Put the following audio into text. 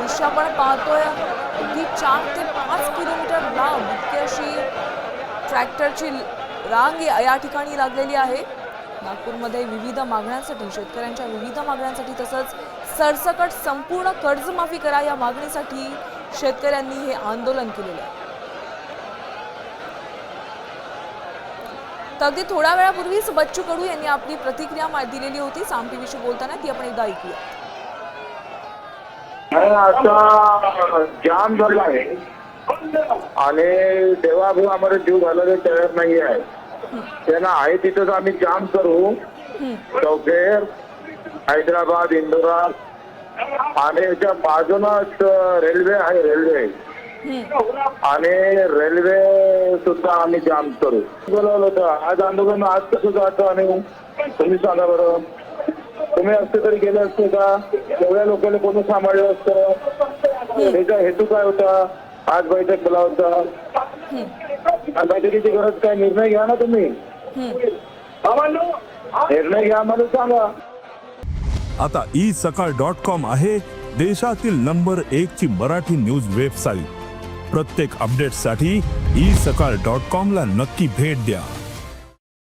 दृश्य आपण पाहतोय की 4 ते 5 किलोमीटर लांब इतकी अशी ट्रॅक्टरची रांग या ठिकाणी लागलेली आहे। नागपूरमध्ये विविध मागण्यांसाठी, शेतकऱ्यांच्या विविध मागण्यांसाठी तसंच सरसकट संपूर्ण कर्जमाफी करा या मागणीसाठी शेतकऱ्यांनी हे आंदोलन केलेले आहे। तर अगदी थोड्या वेळापूर्वीच बच्चू कडू यांनी आपली प्रतिक्रिया दिलेली होती साम टीव्हीशी बोलताना, ती आपण एकदा ऐकूया। आता जाम झाला आहे आणि तेव्हा भाऊ आम्हाला जीव घालायला तयार नाही आहे। त्यांना आहे तिथंच आम्ही जाम करू, चौकेर, हैदराबाद, इंदोरा आणि याच्या बाजूनच रेल्वे आहे, रेल्वे आणि रेल्वे सुद्धा आम्ही जाम करू बोलवलं होतं। आज आंदोलन आज कसं जातं आणि तुम्ही सांगा बरं, तुम्ही असते तरी गेले असते का? एवढ्या लोकांना कोणी सांभाळलं असतं? त्याचा हेतू काय होता? आज बैठक बोलावता, बैठकीची गरज काय? निर्णय घ्या ना तुम्ही, निर्णय घ्या म्हणून सांगा। आता isakal.com आहे देशातील नंबर 1 ची मराठी न्यूज वेबसाईट। प्रत्येक अपडेटसाठी isakal.com ला नक्की भेट द्या।